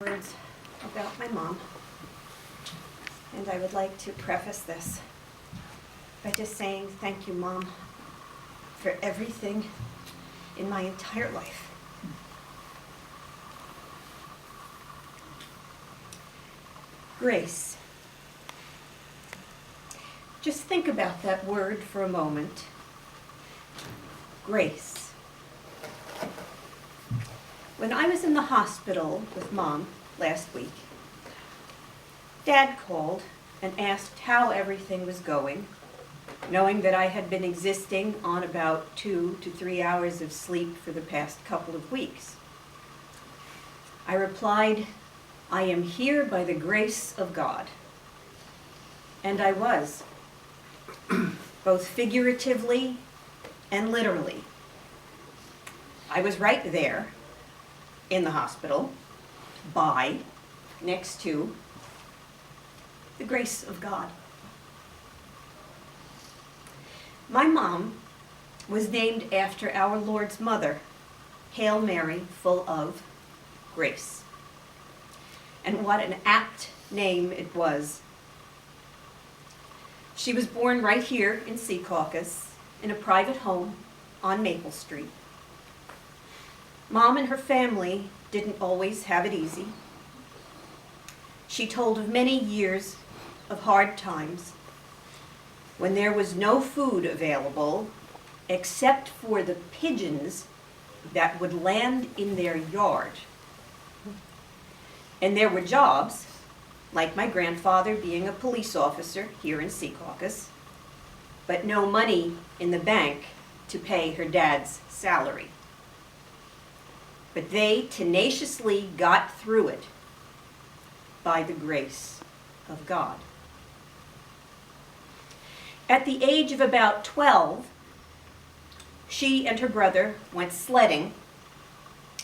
Words about my mom, and I would like to preface this by just saying thank you, Mom, for everything in my entire life. Grace. Just think about that word for a moment. Grace. When I was in the hospital with Mom last week, Dad called and asked how everything was going, knowing that I had been existing on about 2 to 3 hours of sleep for the past couple of weeks. I replied, "I am here by the grace of God." And I was, both figuratively and literally. I was right there in the hospital, next to the grace of God. My mom was named after our Lord's mother, Hail Mary, full of grace. And what an apt name it was. She was born right here in Secaucus, in a private home on Maple Street. Mom and her family didn't always have it easy. She told of many years of hard times when there was no food available except for the pigeons that would land in their yard. And there were jobs, like my grandfather being a police officer here in Secaucus, but no money in the bank to pay her dad's salary. But they tenaciously got through it by the grace of God. At the age of about 12, she and her brother went sledding,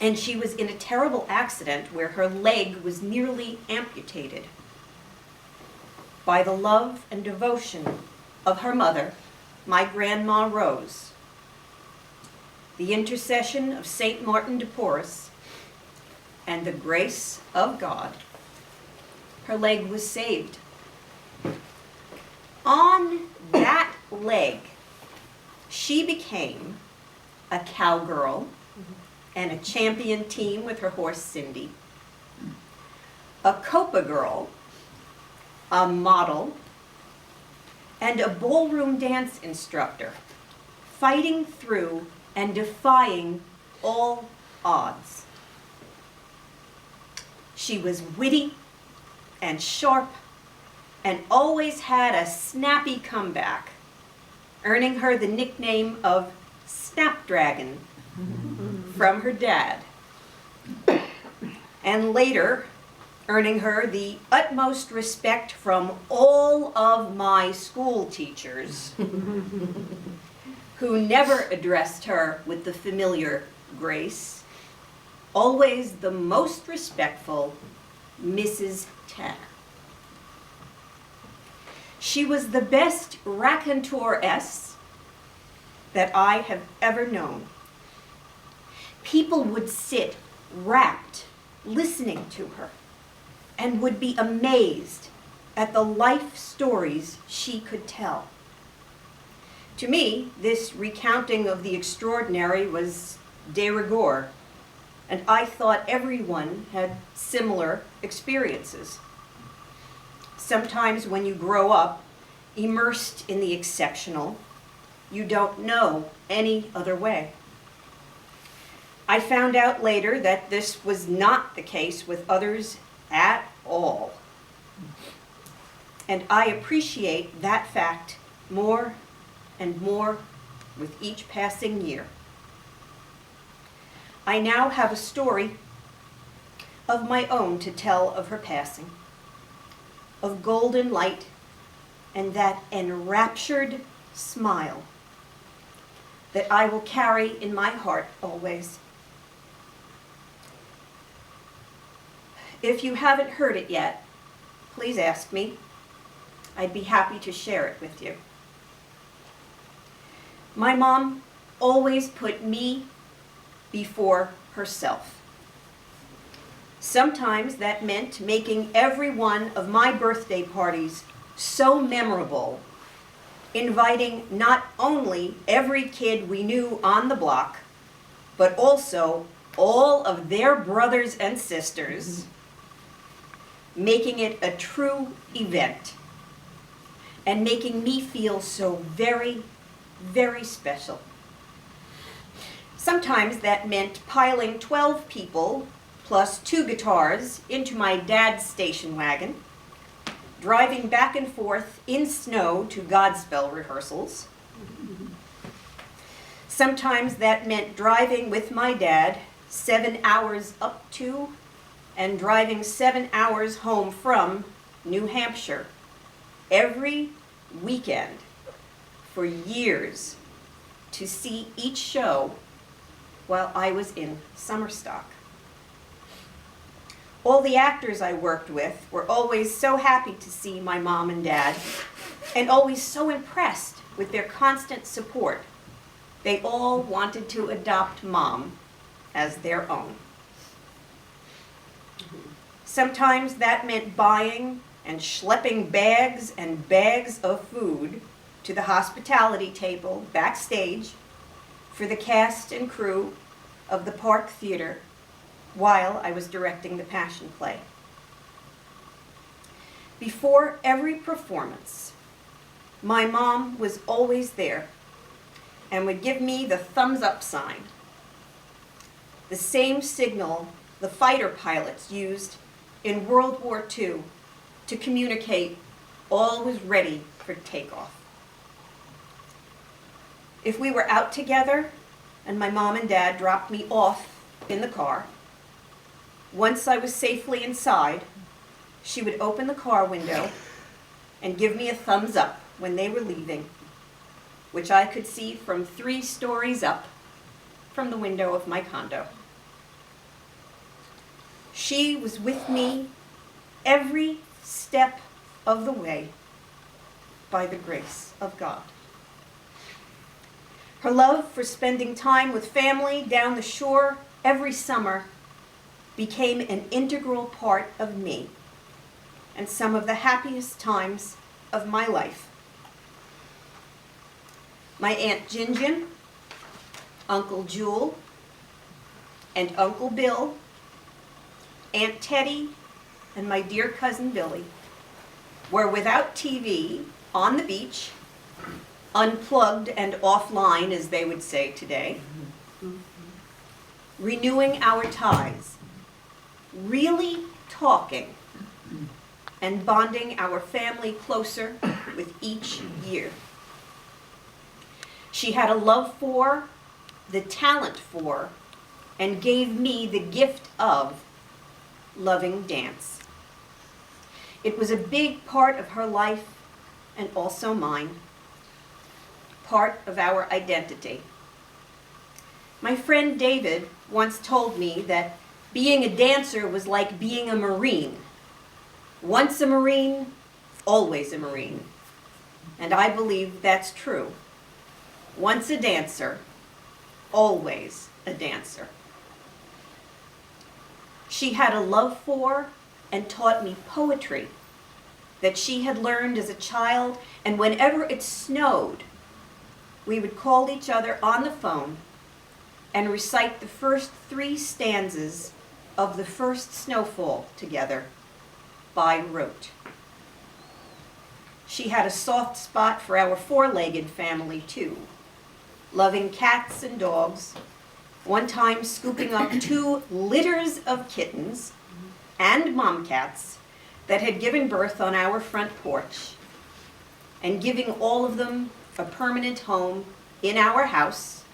and she was in a terrible accident where her leg was nearly amputated. By the love and devotion of her mother, my Grandma Rose, the intercession of St. Martin de Porres, and the grace of God, her leg was saved. On that leg, she became a cowgirl and a champion team with her horse Cindy, a Copa girl, a model, and a ballroom dance instructor, fighting through and defying all odds. She was witty and sharp and always had a snappy comeback, earning her the nickname of Snapdragon from her dad, and later earning her the utmost respect from all of my school teachers who never addressed her with the familiar grace, always the most respectful Mrs. Tanner. She was the best raconteuress that I have ever known. People would sit rapt, listening to her, and would be amazed at the life stories she could tell. To me, this recounting of the extraordinary was de rigueur, and I thought everyone had similar experiences. Sometimes when you grow up immersed in the exceptional, you don't know any other way. I found out later that this was not the case with others at all. And I appreciate that fact more and more with each passing year. I now have a story of my own to tell of her passing, of golden light and that enraptured smile that I will carry in my heart always. If you haven't heard it yet, please ask me. I'd be happy to share it with you. My mom always put me before herself. Sometimes that meant making every one of my birthday parties so memorable, inviting not only every kid we knew on the block, but also all of their brothers and sisters, making it a true event, and making me feel so very, very special. Sometimes that meant piling 12 people plus 2 guitars into my dad's station wagon, driving back and forth in snow to Godspell rehearsals. Sometimes that meant driving with my dad 7 hours up to and driving 7 hours home from New Hampshire every weekend for years to see each show while I was in summer stock. All the actors I worked with were always so happy to see my mom and dad, and always so impressed with their constant support. They all wanted to adopt Mom as their own. Sometimes that meant buying and schlepping bags and bags of food to the hospitality table backstage for the cast and crew of the Park Theater while I was directing the Passion Play. Before every performance, my mom was always there and would give me the thumbs up sign, the same signal the fighter pilots used in World War II to communicate all was ready for takeoff. If we were out together and my mom and dad dropped me off in the car, once I was safely inside, she would open the car window and give me a thumbs up when they were leaving, which I could see from 3 stories up from the window of my condo. She was with me every step of the way by the grace of God. Her love for spending time with family down the shore every summer became an integral part of me and some of the happiest times of my life. My Aunt Gingin, Uncle Jewel, and Uncle Bill, Aunt Teddy, and my dear cousin Billy were without TV on the beach, unplugged and offline, as they would say today, renewing our ties, really talking, and bonding our family closer with each year. She had a love for, the talent for, and gave me the gift of loving dance. It was a big part of her life and also mine, part of our identity. My friend David once told me that being a dancer was like being a Marine. Once a Marine, always a Marine. And I believe that's true. Once a dancer, always a dancer. She had a love for and taught me poetry that she had learned as a child, and whenever it snowed, we would call each other on the phone and recite the first 3 stanzas of the first snowfall together by rote. She had a soft spot for our 4-legged family too, loving cats and dogs, one time scooping up 2 litters of kittens and mom cats that had given birth on our front porch, and giving all of them a permanent home in our house,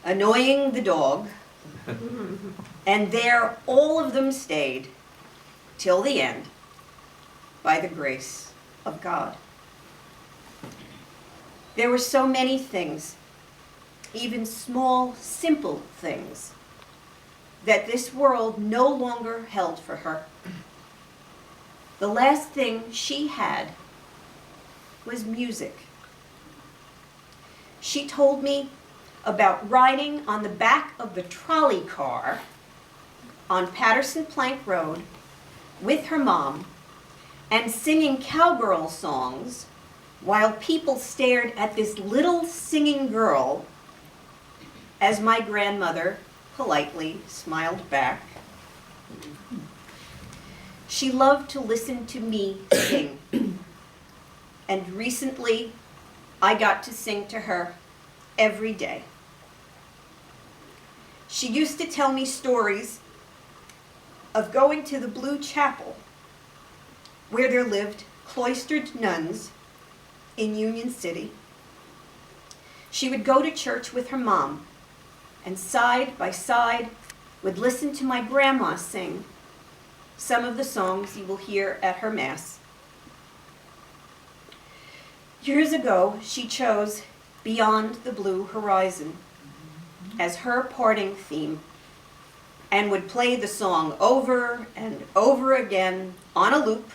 annoying the dog, and there all of them stayed till the end by the grace of God. There were so many things, even small, simple things, that this world no longer held for her. The last thing she had was music. She told me about riding on the back of the trolley car on Patterson Plank Road with her mom and singing cowgirl songs while people stared at this little singing girl as my grandmother politely smiled back. She loved to listen to me sing, and recently I got to sing to her every day. She used to tell me stories of going to the Blue Chapel, where there lived cloistered nuns in Union City. She would go to church with her mom, and side by side would listen to my grandma sing some of the songs you will hear at her Mass. Years ago, she chose Beyond the Blue Horizon as her parting theme and would play the song over and over again on a loop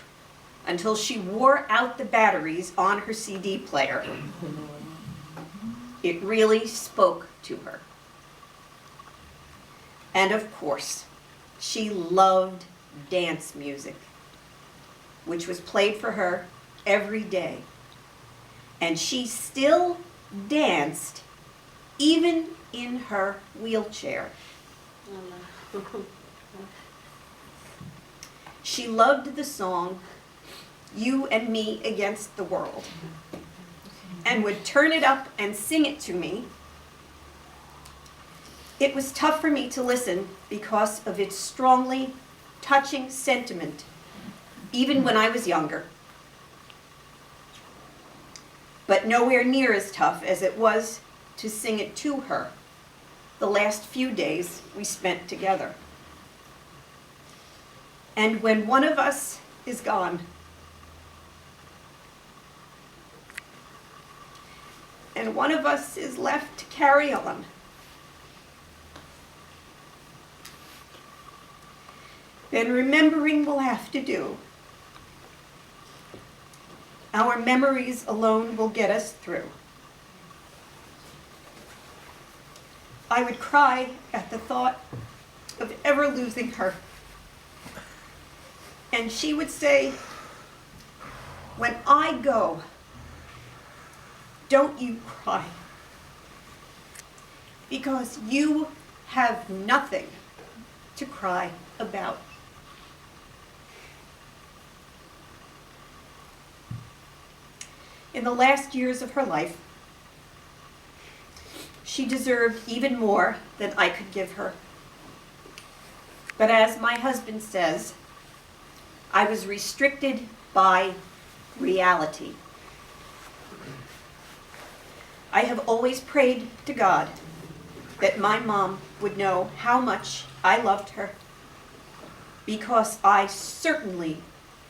until she wore out the batteries on her CD player. It really spoke to her. And of course, she loved dance music, which was played for her every day. And she still danced even in her wheelchair. She loved the song, You and Me Against the World, and would turn it up and sing it to me. It was tough for me to listen because of its strongly touching sentiment, even when I was younger. But nowhere near as tough as it was to sing it to her the last few days we spent together. And when one of us is gone, and one of us is left to carry on, then remembering will have to do. Our memories alone will get us through. I would cry at the thought of ever losing her. And she would say, when I go, don't you cry, because you have nothing to cry about. In the last years of her life, she deserved even more than I could give her. But as my husband says, I was restricted by reality. I have always prayed to God that my mom would know how much I loved her, because I certainly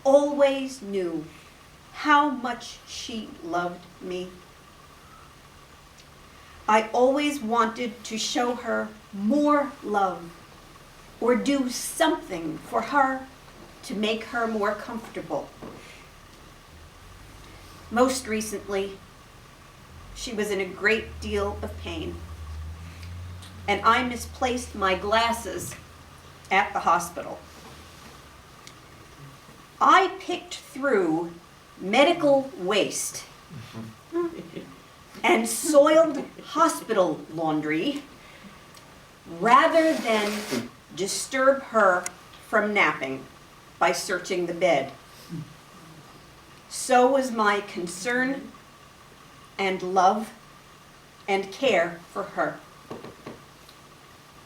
always knew how much she loved me. I always wanted to show her more love or do something for her to make her more comfortable. Most recently, she was in a great deal of pain, and I misplaced my glasses at the hospital. I picked through medical waste and soiled hospital laundry rather than disturb her from napping by searching the bed. So was my concern and love and care for her.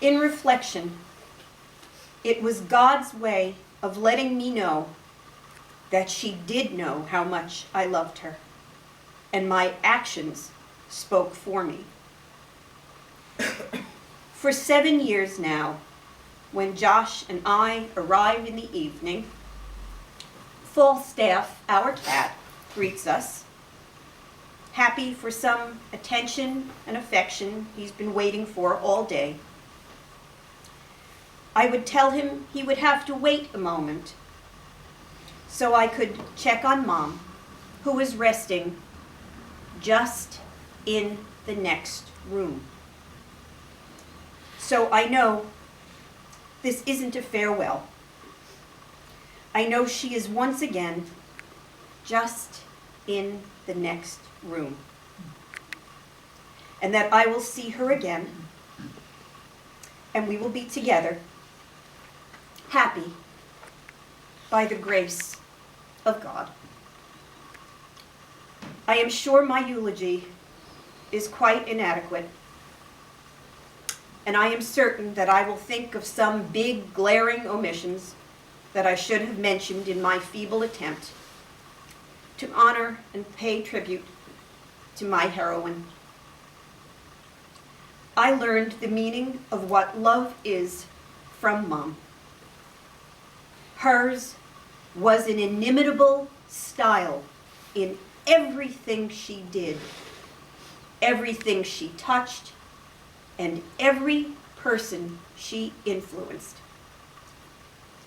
In reflection, it was God's way of letting me know that she did know how much I loved her, and my actions spoke for me. For 7 years now, when Josh and I arrive in the evening, Falstaff, our cat, greets us, happy for some attention and affection he's been waiting for all day. I would tell him he would have to wait a moment so I could check on Mom, who was resting just in the next room. So I know this isn't a farewell. I know she is once again just in the next room, and that I will see her again, and we will be together, happy by the grace of God. I am sure my eulogy is quite inadequate, and I am certain that I will think of some big, glaring omissions that I should have mentioned in my feeble attempt to honor and pay tribute to my heroine. I learned the meaning of what love is from Mom. Hers was an inimitable style in everything she did, everything she touched, and every person she influenced.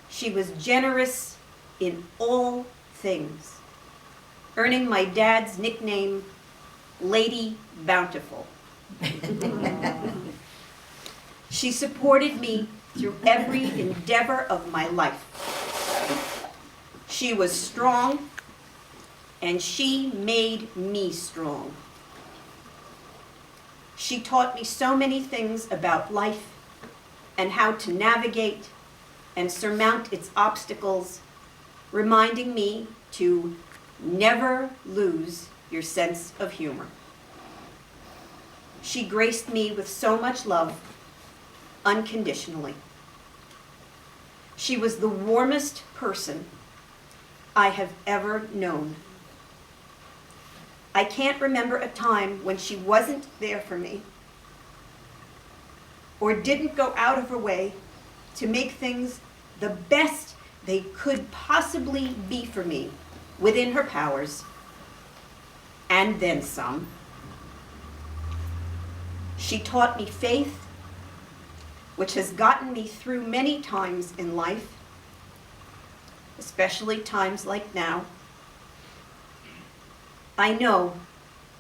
She was generous in all things, earning my dad's nickname, Lady Bountiful. She supported me through every endeavor of my life. She was strong, and she made me strong. She taught me so many things about life and how to navigate and surmount its obstacles, reminding me to never lose your sense of humor. She graced me with so much love, unconditionally. She was the warmest person I have ever known. I can't remember a time when she wasn't there for me or didn't go out of her way to make things the best they could possibly be for me within her powers, and then some. She taught me faith, which has gotten me through many times in life, especially times like now. I know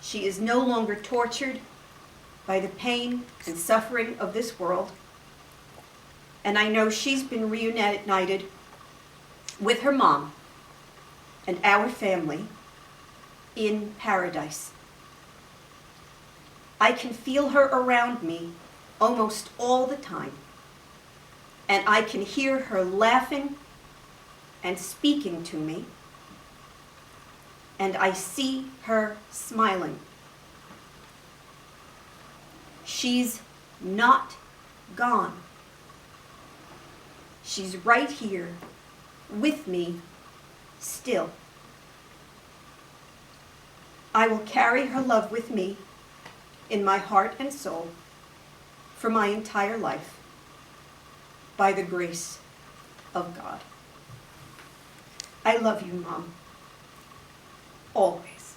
she is no longer tortured by the pain and suffering of this world, and I know she's been reunited with her mom and our family in paradise. I can feel her around me almost all the time, and I can hear her laughing and speaking to me, and I see her smiling. She's not gone. She's right here with me still. I will carry her love with me in my heart and soul for my entire life, by the grace of God. I love you, Mom. Always.